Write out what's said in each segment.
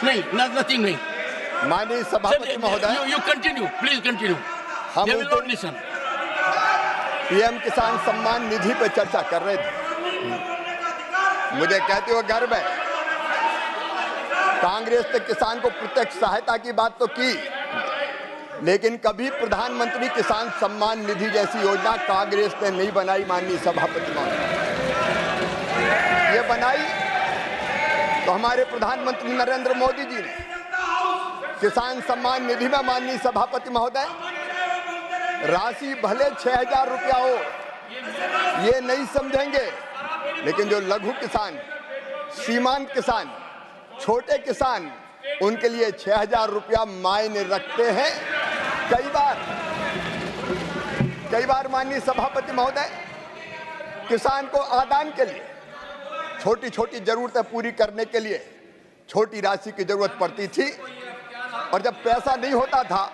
नहीं, नथिंग नहीं। माननीय सभापति महोदय, यू कंटिन्यू, प्लीज कंटिन्यू। हम they will not listen. PM Kisan Samman निधि पर चर्चा कर रहे थे। मुझे कहते हुए गर्व है, कांग्रेस ने किसान को प्रत्यक्ष सहायता की बात तो की, लेकिन कभी प्रधानमंत्री किसान सम्मान निधि जैसी योजना कांग्रेस ने नहीं बनाई। माननीय सभापति महोदय, ये बनाई तो हमारे प्रधानमंत्री नरेंद्र मोदी जी ने। किसान सम्मान निधि में माननीय सभापति महोदय राशि भले 6,000 रुपया हो, ये नहीं समझेंगे, लेकिन जो लघु किसान, सीमांत किसान, छोटे किसान, उनके लिए 6,000 रुपया मायने रखते हैं। कई बार माननीय सभापति महोदय किसान को आदान के लिए, छोटी छोटी जरूरतें पूरी करने के लिए छोटी राशि की जरूरत पड़ती थी, और जब पैसा नहीं होता था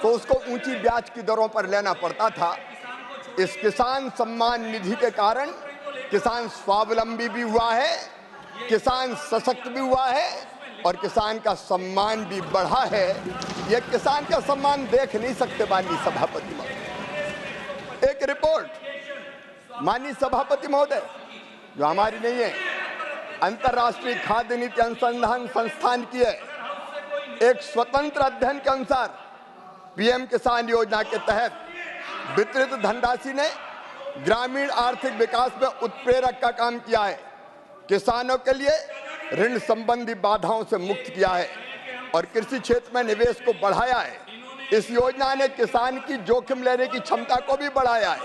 तो उसको ऊंची ब्याज की दरों पर लेना पड़ता था। इस किसान सम्मान निधि के कारण किसान स्वावलंबी भी हुआ है, किसान सशक्त भी हुआ है, और किसान का सम्मान भी बढ़ा है। यह किसान का सम्मान देख नहीं सकते माननीय सभापति महोदय। एक रिपोर्ट माननीय सभापति महोदय, जो हमारी नहीं है, अंतर्राष्ट्रीय खाद्य नीति अनुसंधान संस्थान की है, एक स्वतंत्र अध्ययन के अनुसार पीएम किसान योजना के तहत वितरित धनराशि ने ग्रामीण आर्थिक विकास में उत्प्रेरक का काम किया है, किसानों के लिए ऋण संबंधी बाधाओं से मुक्त किया है और कृषि क्षेत्र में निवेश को बढ़ाया है। इस योजना ने किसान की जोखिम लेने की क्षमता को भी बढ़ाया है,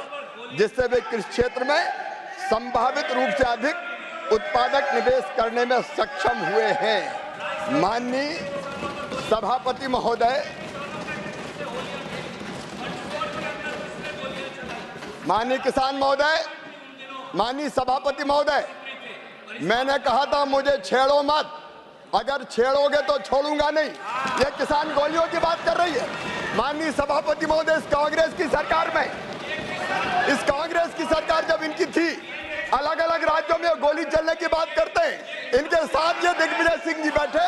जिससे वे कृषि क्षेत्र में संभावित रूप से अधिक उत्पादक निवेश करने में सक्षम हुए हैं। माननीय सभापति महोदय, माननीय किसान महोदय, माननीय सभापति महोदय, मैंने कहा था मुझे छेड़ो मत, अगर छेड़ोगे तो छोड़ूंगा नहीं। ये किसान गोलियों की बात कर रही है। माननीय सभापति महोदय, इस कांग्रेस की सरकार जब इनकी थी, अलग अलग राज्यों में गोली चलने की बात करते हैं। इनके साथ ये दिग्विजय सिंह जी बैठे,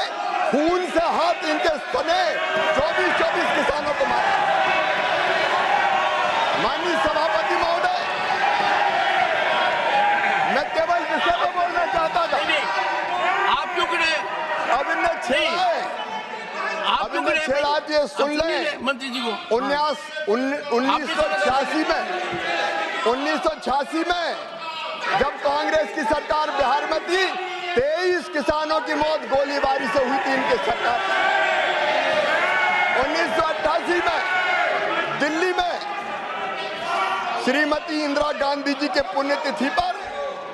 खून से हाथ इनके सने 24 किसानों को मारा। माननीय सभापति महोदय, मैं केवल विषय में बोलना चाहता था। आप क्यों करे? अब इनने छेड़ा है, अब इनने छेड़ा दिए। सुन लें मंत्री जी को। 1986 में जब कांग्रेस की सरकार बिहार में थी, 23 किसानों की मौत गोलीबारी से हुई थी इनकी सरकार। 1988 में दिल्ली में श्रीमती इंदिरा गांधी जी के पुण्यतिथि पर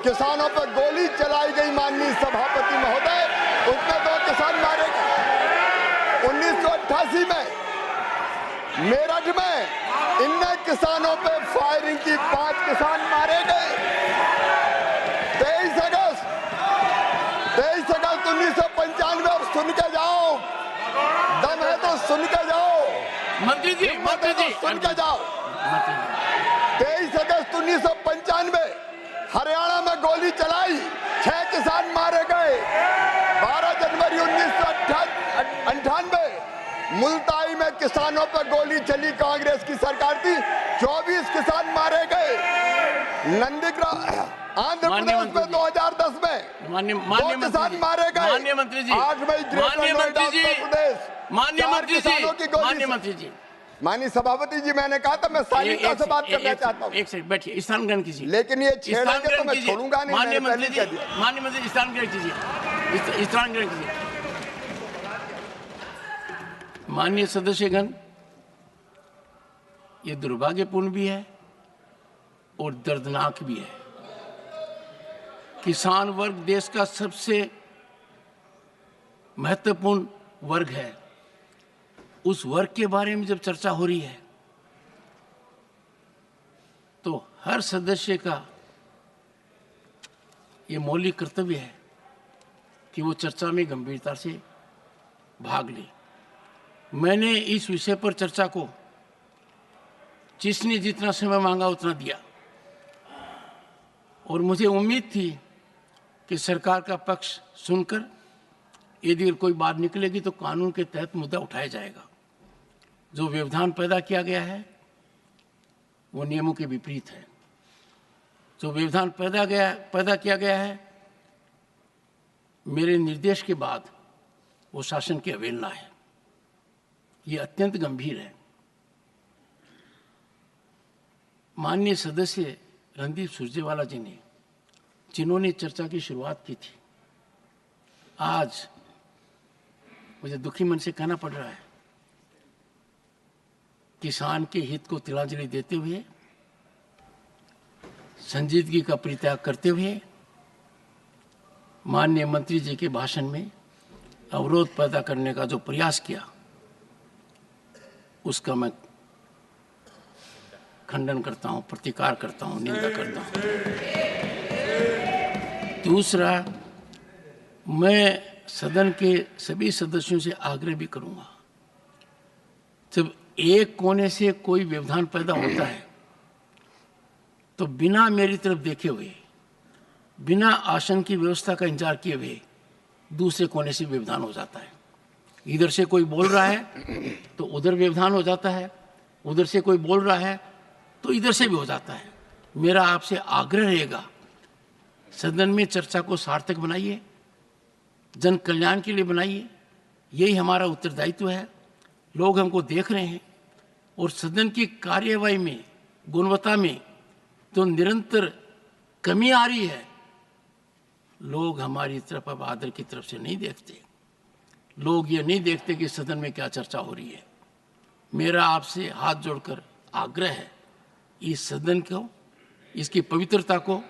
किसानों पर गोली चलाई गई। माननीय सभापति महोदय, उसमें 2 किसान मारे गए। 1988 में मेरठ में इनने किसानों पे फायरिंग की, 5 किसान मारे गए। 23 अगस्त 1995, अब सुन के जाओ, दम है तो सुन के जाओ मंत्री जी, सुन के जाओ। 23 अगस्त 1995 हरियाणा में गोली चलाई, 6 किसान मारे गए। 12 जनवरी 1998 मुल्ताई में किसानों पर गोली चली, कांग्रेस की सरकार थी, 24 किसान मारे गए। नंदीग्राम आंध्र प्रदेश में 2010 में 2 किसान मारे गए। 8 मई ग्रेटर नोएडा उत्तर प्रदेश, 4 किसानों की गोली। माननीय सभापति जी, मैंने कहा था मैं शालीनता से बात करना चाहता हूँ। एक सेकंड बैठिए, स्थान ग्रहण कीजिए। लेकिन ये छेड़ेंगे तो मैं छोड़ूंगा नहीं। माननीय मंत्री जी, स्थान ग्रहण कीजिए, स्थान ग्रहण कीजिए। माननीय सदस्यगण, ये दुर्भाग्यपूर्ण भी है और दर्दनाक भी है। किसान वर्ग देश का सबसे महत्वपूर्ण वर्ग है। उस वर्ग के बारे में जब चर्चा हो रही है तो हर सदस्य का ये मौलिक कर्तव्य है कि वो चर्चा में गंभीरता से भाग ले। मैंने इस विषय पर चर्चा को जिसने जितना समय मांगा उतना दिया और मुझे उम्मीद थी कि सरकार का पक्ष सुनकर यदि कोई बात निकलेगी तो कानून के तहत मुद्दा उठाया जाएगा। जो व्यवधान पैदा किया गया है वो नियमों के विपरीत है। जो व्यवधान पैदा किया गया है मेरे निर्देश के बाद वो शासन की अवहेलना है। ये अत्यंत गंभीर है। माननीय सदस्य रणदीप सुरजेवाला जी ने, जिन्होंने चर्चा की शुरुआत की थी, आज मुझे दुखी मन से कहना पड़ रहा है, किसान के हित को तिलांजलि देते हुए, संजीदगी का परित्याग करते हुए माननीय मंत्री जी के भाषण में अवरोध पैदा करने का जो प्रयास किया, उसका मैं खंडन करता हूं, प्रतिकार करता हूं, निंदा करता हूं। दूसरा, मैं सदन के सभी सदस्यों से आग्रह भी करूंगा, जब एक कोने से कोई व्यवधान पैदा होता है तो बिना मेरी तरफ देखे हुए, बिना आसन की व्यवस्था का इंतजार किए हुए दूसरे कोने से व्यवधान हो जाता है। इधर से कोई बोल रहा है तो उधर व्यवधान हो जाता है, उधर से कोई बोल रहा है तो इधर से भी हो जाता है। मेरा आपसे आग्रह रहेगा, सदन में चर्चा को सार्थक बनाइए, जन कल्याण के लिए बनाइए। यही हमारा उत्तरदायित्व है। लोग हमको देख रहे हैं और सदन की कार्यवाही में, गुणवत्ता में तो निरंतर कमी आ रही है। लोग हमारी तरफ अब आदर की तरफ से नहीं देखते। लोग ये नहीं देखते कि सदन में क्या चर्चा हो रही है। मेरा आपसे हाथ जोड़कर आग्रह है, इस सदन को, इसकी पवित्रता को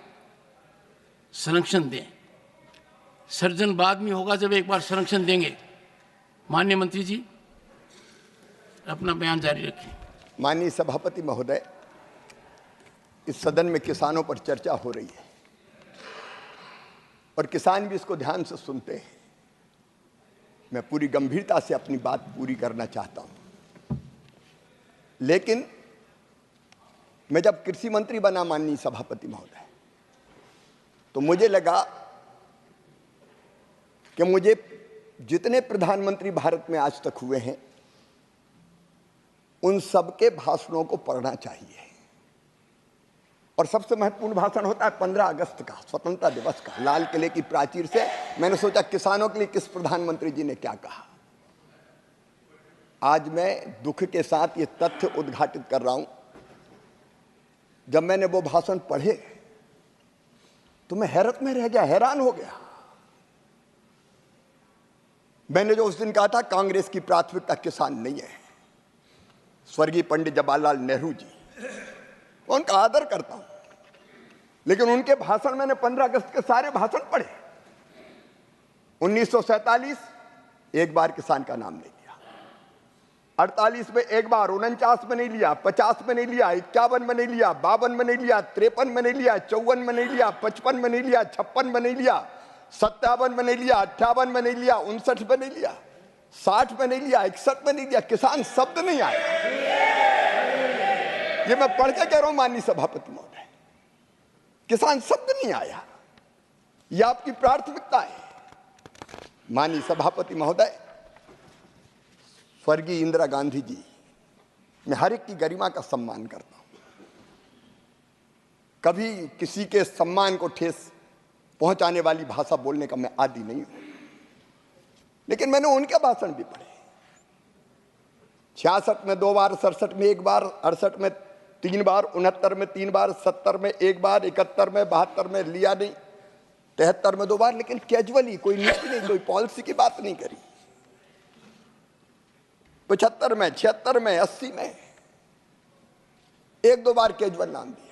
संरक्षण दें। सर्जन बाद में होगा जब एक बार संरक्षण देंगे। माननीय मंत्री जी, अपना बयान जारी रखें। माननीय सभापति महोदय, इस सदन में किसानों पर चर्चा हो रही है और किसान भी इसको ध्यान से सुनते हैं। मैं पूरी गंभीरता से अपनी बात पूरी करना चाहता हूं, लेकिन मैं जब कृषि मंत्री बना माननीय सभापति महोदय, तो मुझे लगा कि मुझे जितने प्रधानमंत्री भारत में आज तक हुए हैं उन सबके भाषणों को पढ़ना चाहिए। और सबसे महत्वपूर्ण भाषण होता है 15 अगस्त का, स्वतंत्रता दिवस का, लाल किले की प्राचीर से। मैंने सोचा किसानों के लिए किस प्रधानमंत्री जी ने क्या कहा। आज मैं दुख के साथ ये तथ्य उद्घाटित कर रहा हूं, जब मैंने वो भाषण पढ़े तो मैं हैरत में रह गया, हैरान हो गया। मैंने जो उस दिन कहा था, कांग्रेस की प्राथमिकता किसान नहीं है। स्वर्गीय पंडित जवाहरलाल नेहरू जी, उनका आदर करता हूं, लेकिन उनके भाषण मैंने 15 अगस्त के सारे भाषण पढ़े। 1947 एक बार किसान का नाम नहीं लिया, 48 में एक बार, 49 में नहीं लिया, 50 में नहीं लिया, 51 में नहीं लिया, 52 में नहीं लिया, 53 में नहीं लिया, 54 में नहीं लिया, 55 में नहीं लिया, 56 में नहीं लिया, 57 में नहीं लिया, 58 में नहीं लिया, 59 में नहीं लिया, 60 में नहीं लिया, 61 में नहीं लिया। किसान शब्द नहीं आया। ये मैं पढ़ के कह रहा हूं माननीय सभापति महोदय, किसान शब्द नहीं आया। यह आपकी प्राथमिकता है। माननीय सभापति महोदय, स्वर्गीय इंदिरा गांधी जी, मैं हर एक की गरिमा का सम्मान करता हूं, कभी किसी के सम्मान को ठेस पहुंचाने वाली भाषा बोलने का मैं आदी नहीं हूं, लेकिन मैंने उनके भाषण भी पढ़े। 66 में 2 बार, 67 में 1 बार, 68 में 3 बार, 69 में 3 बार, 70 में 1 बार, 71 में, 72 में लिया नहीं, 73 में 2 बार, लेकिन कैजुअली, कोई नीति नहीं, कोई पॉलिसी की बात नहीं करी। 75 में, 76 में, 80 में 1-2 बार कैजुअल नाम दिया।